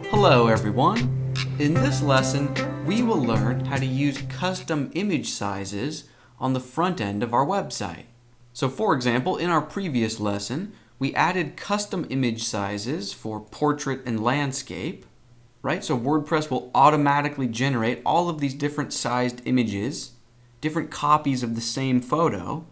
Hello everyone! In this lesson, we will learn how to use custom image sizes on the front end of our website. So for example, in our previous lesson, we added custom image sizes for portrait and landscape, right? So WordPress will automatically generate all of these different sized images, different copies of the same photo,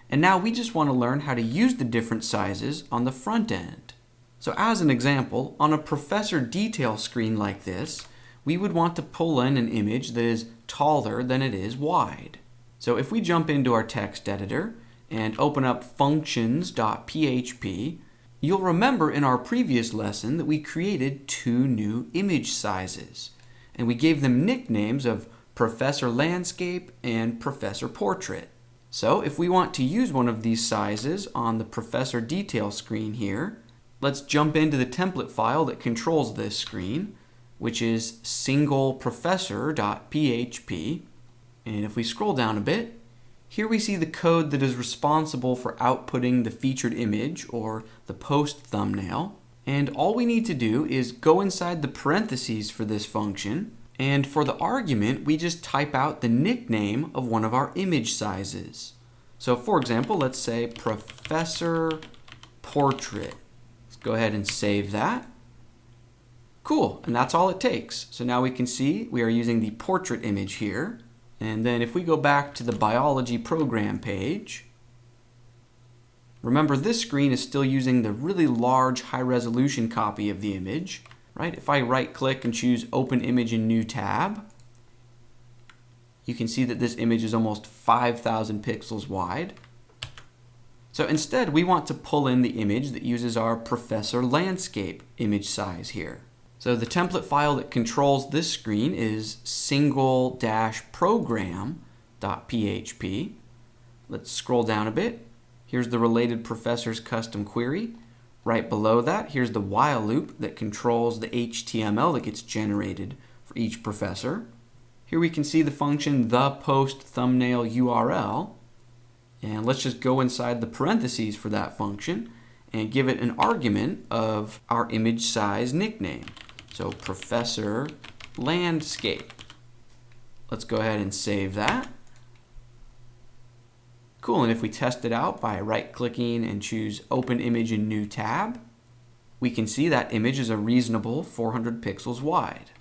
and now we just want to learn how to use the different sizes on the front end. So as an example, on a professor detail screen like this, we would want to pull in an image that is taller than it is wide. So if we jump into our text editor and open up functions.php, you'll remember in our previous lesson that we created two new image sizes, and we gave them nicknames of Professor Landscape and Professor Portrait. So if we want to use one of these sizes on the professor detail screen here, let's jump into the template file that controls this screen, which is singleprofessor.php. And if we scroll down a bit, here we see the code that is responsible for outputting the featured image or the post thumbnail. And all we need to do is go inside the parentheses for this function, and for the argument, we just type out the nickname of one of our image sizes. So for example, let's say Professor Portrait. Go ahead and save that. Cool, and that's all it takes. So now we can see we are using the portrait image here. And then if we go back to the biology program page, remember this screen is still using the really large high resolution copy of the image, right? If I right click and choose open image in new tab, you can see that this image is almost 5,000 pixels wide. So instead, we want to pull in the image that uses our Professor Landscape image size here. So the template file that controls this screen is single-program.php. Let's scroll down a bit. Here's the related professor's custom query. Right below that, here's the while loop that controls the HTML that gets generated for each professor. Here we can see the function the post thumbnail URL. And let's just go inside the parentheses for that function and give it an argument of our image size nickname. So Professor Landscape. Let's go ahead and save that. Cool, and if we test it out by right-clicking and choose Open Image in New Tab, we can see that image is a reasonable 400 pixels wide.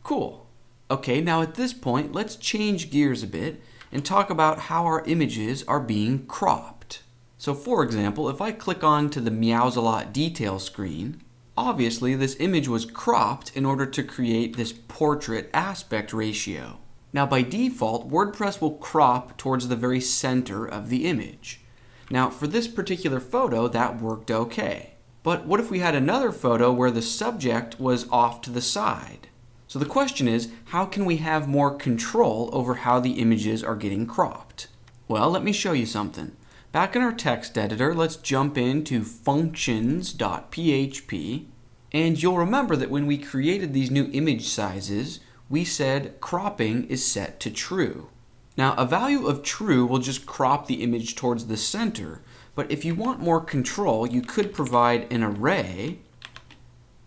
Cool. Okay, now at this point, let's change gears a bit and talk about how our images are being cropped. So for example, if I click on to the Meowsalot detail screen, obviously this image was cropped in order to create this portrait aspect ratio. Now by default, WordPress will crop towards the very center of the image. Now for this particular photo, that worked okay. But what if we had another photo where the subject was off to the side? So the question is, how can we have more control over how the images are getting cropped? Well, let me show you something. Back in our text editor, let's jump into functions.php, and you'll remember that when we created these new image sizes, we said cropping is set to true. Now, a value of true will just crop the image towards the center, but if you want more control, you could provide an array.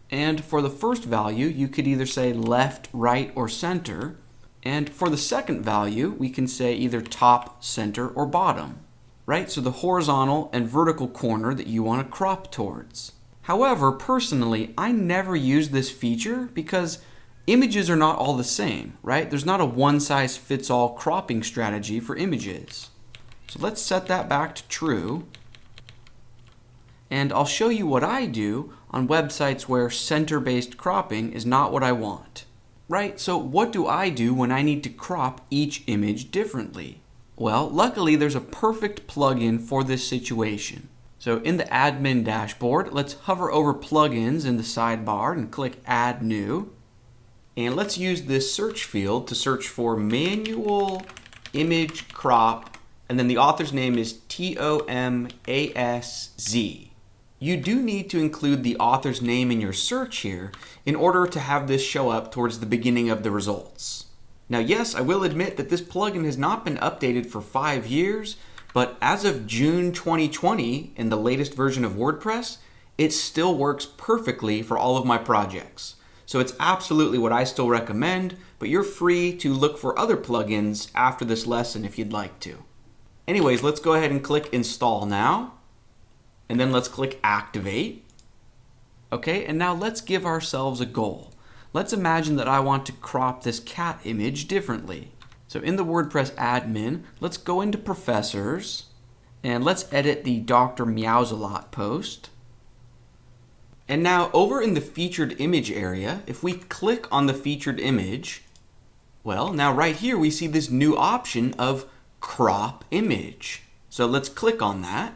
And for the first value, you could either say left, right, or center. And for the second value, we can say either top, center, or bottom, right? So the horizontal and vertical corner that you want to crop towards. However, personally, I never use this feature because images are not all the same, right? There's not a one-size-fits-all cropping strategy for images. So let's set that back to true. And I'll show you what I do on websites where center-based cropping is not what I want. Right? So what do I do when I need to crop each image differently? Well, luckily there's a perfect plugin for this situation. So in the admin dashboard, let's hover over plugins in the sidebar and click Add New. And let's use this search field to search for manual image crop, and then the author's name is Tomaz. You do need to include the author's name in your search here in order to have this show up towards the beginning of the results. Now yes, I will admit that this plugin has not been updated for 5 years, but as of June 2020 in the latest version of WordPress, it still works perfectly for all of my projects. So it's absolutely what I still recommend, but you're free to look for other plugins after this lesson if you'd like to. Anyways, let's go ahead and click Install Now, and then let's click Activate. Okay, and now let's give ourselves a goal. Let's imagine that I want to crop this cat image differently. So in the WordPress admin, let's go into Professors, and let's edit the Dr. Meowsalot post. And now over in the featured image area, if we click on the featured image, well, now right here we see this new option of crop image. So let's click on that.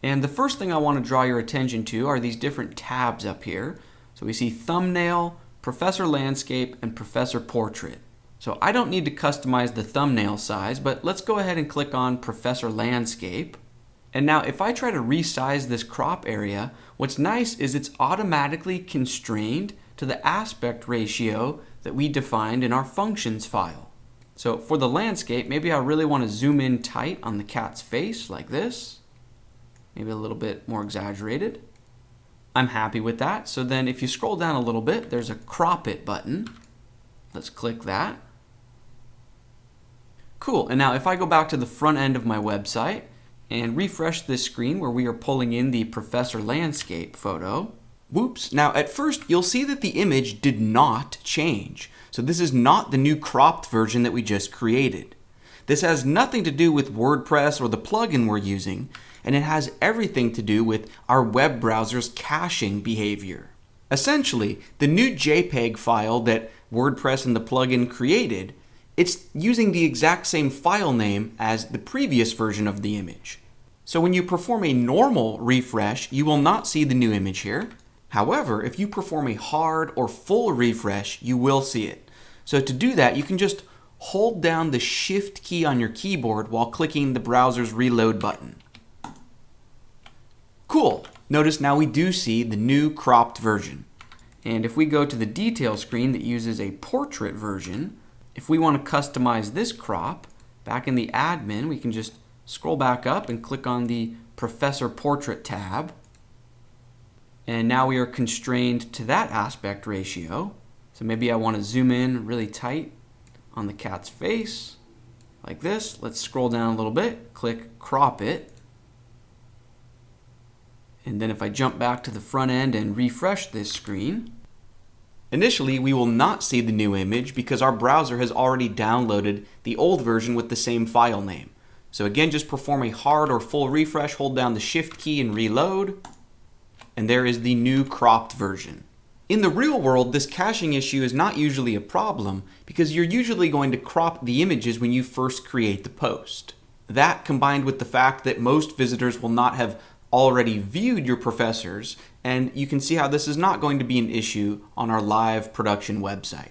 And the first thing I want to draw your attention to are these different tabs up here. So we see thumbnail, Professor Landscape, and Professor Portrait. So I don't need to customize the thumbnail size, but let's go ahead and click on Professor Landscape. And now if I try to resize this crop area, what's nice is it's automatically constrained to the aspect ratio that we defined in our functions file. So for the landscape, maybe I really want to zoom in tight on the cat's face like this. Maybe a little bit more exaggerated. I'm happy with that. So then if you scroll down a little bit, there's a crop it button. Let's click that. Cool. And now if I go back to the front end of my website and refresh this screen where we are pulling in the Professor Landscape photo, whoops. Now at first you'll see that the image did not change. So this is not the new cropped version that we just created. This has nothing to do with WordPress or the plugin we're using, and it has everything to do with our web browser's caching behavior. Essentially, the new JPEG file that WordPress and the plugin created, it's using the exact same file name as the previous version of the image. So when you perform a normal refresh, you will not see the new image here. However, if you perform a hard or full refresh, you will see it. So to do that, you can just hold down the Shift key on your keyboard while clicking the browser's reload button. Cool. Notice now we do see the new cropped version. And if we go to the detail screen that uses a portrait version, if we want to customize this crop, back in the admin, we can just scroll back up and click on the Professor Portrait tab. And now we are constrained to that aspect ratio. So maybe I want to zoom in really tight on the cat's face, like this. Let's scroll down a little bit, click Crop It. And then if I jump back to the front end and refresh this screen, initially we will not see the new image because our browser has already downloaded the old version with the same file name. So again, just perform a hard or full refresh, hold down the Shift key and reload, and there is the new cropped version. In the real world, this caching issue is not usually a problem because you're usually going to crop the images when you first create the post. That, combined with the fact that most visitors will not have already viewed your professors, and you can see how this is not going to be an issue on our live production website.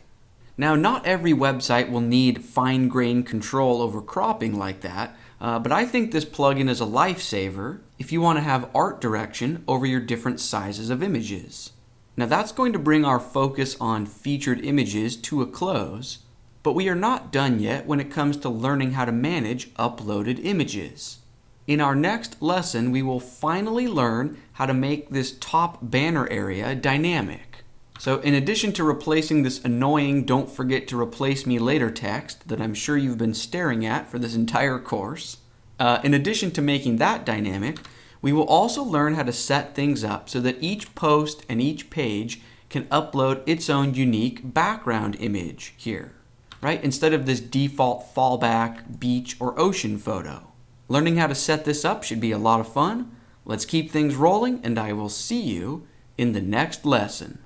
Now, not every website will need fine-grained control over cropping like that, but I think this plugin is a lifesaver if you want to have art direction over your different sizes of images. Now that's going to bring our focus on featured images to a close, but we are not done yet when it comes to learning how to manage uploaded images. In our next lesson, we will finally learn how to make this top banner area dynamic. So in addition to replacing this annoying "don't forget to replace me later" text that I'm sure you've been staring at for this entire course, in addition to making that dynamic, we will also learn how to set things up so that each post and each page can upload its own unique background image here, right? Instead of this default fallback beach or ocean photo. Learning how to set this up should be a lot of fun. Let's keep things rolling, and I will see you in the next lesson.